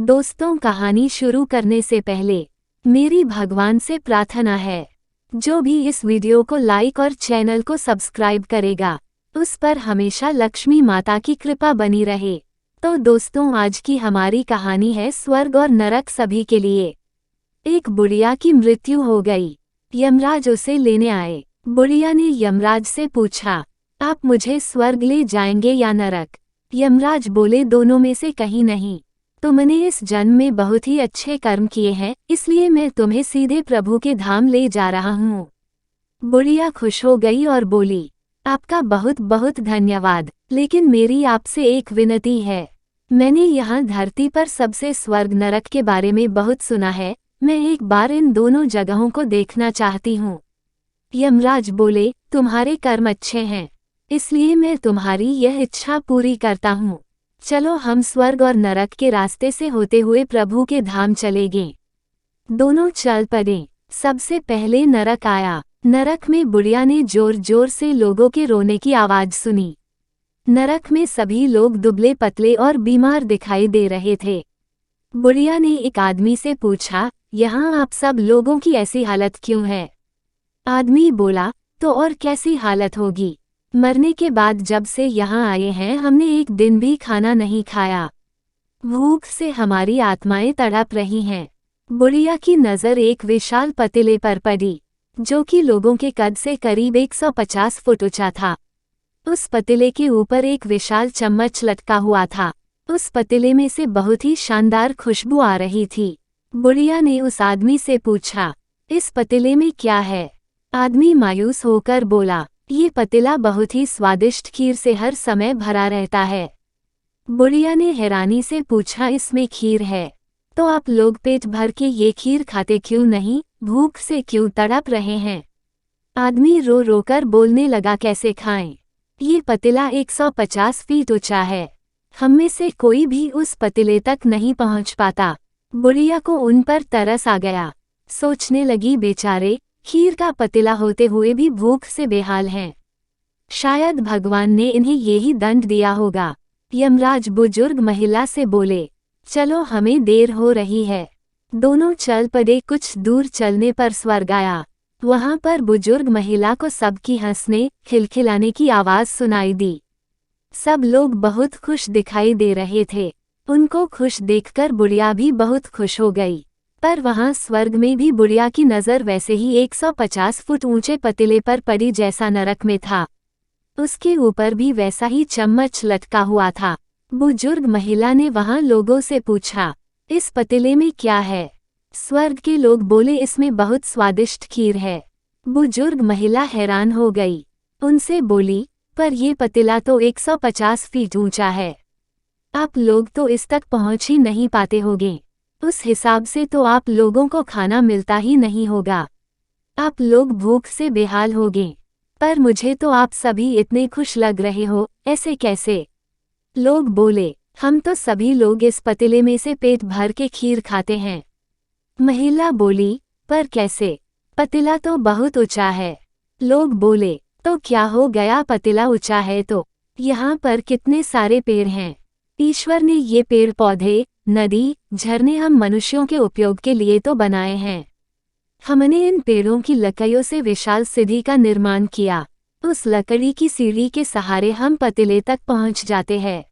दोस्तों, कहानी शुरू करने से पहले मेरी भगवान से प्रार्थना है, जो भी इस वीडियो को लाइक और चैनल को सब्सक्राइब करेगा उस पर हमेशा लक्ष्मी माता की कृपा बनी रहे। तो दोस्तों, आज की हमारी कहानी है स्वर्ग और नरक सभी के लिए। एक बुढ़िया की मृत्यु हो गई। यमराज उसे लेने आए। बुढ़िया ने यमराज से पूछा, आप मुझे स्वर्ग ले जाएंगे या नरक? यमराज बोले, दोनों में से कहीं नहीं। तुमने इस जन्म में बहुत ही अच्छे कर्म किए हैं, इसलिए मैं तुम्हें सीधे प्रभु के धाम ले जा रहा हूँ। बुढ़िया खुश हो गई और बोली, आपका बहुत बहुत धन्यवाद, लेकिन मेरी आपसे एक विनती है। मैंने यहाँ धरती पर सबसे स्वर्ग नरक के बारे में बहुत सुना है। मैं एक बार इन दोनों जगहों को देखना चाहती हूँ। यमराज बोले, तुम्हारे कर्म अच्छे हैं, इसलिए मैं तुम्हारी यह इच्छा पूरी करता हूँ। चलो हम स्वर्ग और नरक के रास्ते से होते हुए प्रभु के धाम चलेंगे। दोनों चल पड़े। सबसे पहले नरक आया। नरक में बुढ़िया ने जोर जोर से लोगों के रोने की आवाज सुनी। नरक में सभी लोग दुबले पतले और बीमार दिखाई दे रहे थे। बुढ़िया ने एक आदमी से पूछा, यहाँ आप सब लोगों की ऐसी हालत क्यों है? आदमी बोला, तो और कैसी हालत होगी, मरने के बाद जब से यहाँ आए हैं हमने एक दिन भी खाना नहीं खाया। भूख से हमारी आत्माएं तड़प रही हैं। बुढ़िया की नज़र एक विशाल पतीले पर पड़ी, जो कि लोगों के कद से करीब 150 फुट ऊंचा था। उस पतीले के ऊपर एक विशाल चम्मच लटका हुआ था। उस पतीले में से बहुत ही शानदार खुशबू आ रही थी। बुढ़िया ने उस आदमी से पूछा, इस पतीले में क्या है? आदमी मायूस होकर बोला, ये पतीला बहुत ही स्वादिष्ट खीर से हर समय भरा रहता है। बुढ़िया ने हैरानी से पूछा, इसमें खीर है तो आप लोग पेट भर के ये खीर खाते क्यों नहीं? भूख से क्यों तड़प रहे हैं? आदमी रो रो कर बोलने लगा, कैसे खाएं? ये पतीला 150 फीट ऊंचा है, हम में से कोई भी उस पतीले तक नहीं पहुंच पाता। बुढ़िया को उन पर तरस आ गया। सोचने लगी, बेचारे खीर का पतीला होते हुए भी भूख से बेहाल हैं। शायद भगवान ने इन्हें यही दंड दिया होगा। यमराज बुजुर्ग महिला से बोले, चलो हमें देर हो रही है। दोनों चल पड़े। कुछ दूर चलने पर स्वर्ग आया। वहां पर बुजुर्ग महिला को सबकी हंसने खिलखिलाने की आवाज सुनाई दी। सब लोग बहुत खुश दिखाई दे रहे थे। उनको खुश देखकर बुढ़िया भी बहुत खुश हो गई। पर वहां स्वर्ग में भी बुढ़िया की नज़र वैसे ही 150 फुट ऊंचे पतीले पर पड़ी जैसा नरक में था। उसके ऊपर भी वैसा ही चम्मच लटका हुआ था। बुजुर्ग महिला ने वहां लोगों से पूछा, इस पतीले में क्या है? स्वर्ग के लोग बोले, इसमें बहुत स्वादिष्ट खीर है। बुजुर्ग महिला हैरान हो गई। उनसे बोली, पर यह पतीला तो 150 फीट ऊंचा है, आप लोग तो इस तक पहुंच ही नहीं पाते होंगे। उस हिसाब से तो आप लोगों को खाना मिलता ही नहीं होगा। आप लोग भूख से बेहाल होंगे। पर मुझे तो आप सभी इतने खुश लग रहे हो, ऐसे कैसे? लोग बोले, हम तो सभी लोग इस पतीले में से पेट भर के खीर खाते हैं। महिला बोली, पर कैसे? पतीला तो बहुत ऊंचा है। लोग बोले, तो क्या हो गया, पतीला ऊंचा है तो यहाँ पर कितने सारे पेड़ हैं। ईश्वर ने ये पेड़ पौधे, नदी, झरने हम मनुष्यों के उपयोग के लिए तो बनाए हैं। हमने इन पेड़ों की लकड़ियों से विशाल सीढ़ी का निर्माण किया। उस लकड़ी की सीढ़ी के सहारे हम पतीले तक पहुंच जाते हैं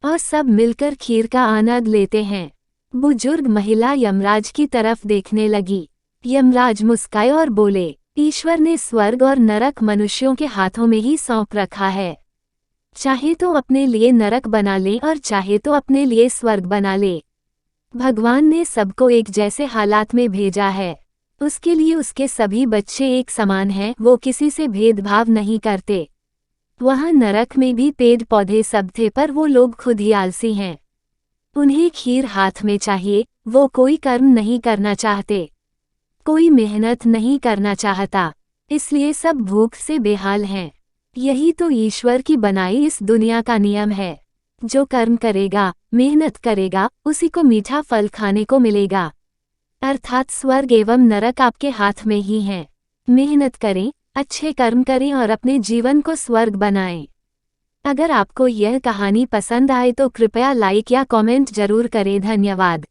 और सब मिलकर खीर का आनंद लेते हैं। बुजुर्ग महिला यमराज की तरफ देखने लगी। यमराज मुस्काए और बोले, ईश्वर ने स्वर्ग और नरक मनुष्यों के हाथों में ही सौंप रखा है। चाहे तो अपने लिए नरक बना ले और चाहे तो अपने लिए स्वर्ग बना ले। भगवान ने सबको एक जैसे हालात में भेजा है। उसके लिए उसके सभी बच्चे एक समान हैं, वो किसी से भेदभाव नहीं करते। वहाँ नरक में भी पेड़ पौधे सब थे, पर वो लोग खुद ही आलसी हैं। उन्हें खीर हाथ में चाहिए, वो कोई कर्म नहीं करना चाहते, कोई मेहनत नहीं करना चाहता, इसलिए सब भूख से बेहाल हैं। यही तो ईश्वर की बनाई इस दुनिया का नियम है। जो कर्म करेगा, मेहनत करेगा, उसी को मीठा फल खाने को मिलेगा। अर्थात स्वर्ग एवं नरक आपके हाथ में ही हैं। मेहनत करें, अच्छे कर्म करें और अपने जीवन को स्वर्ग बनाएं। अगर आपको यह कहानी पसंद आए तो कृपया लाइक या कमेंट जरूर करें। धन्यवाद।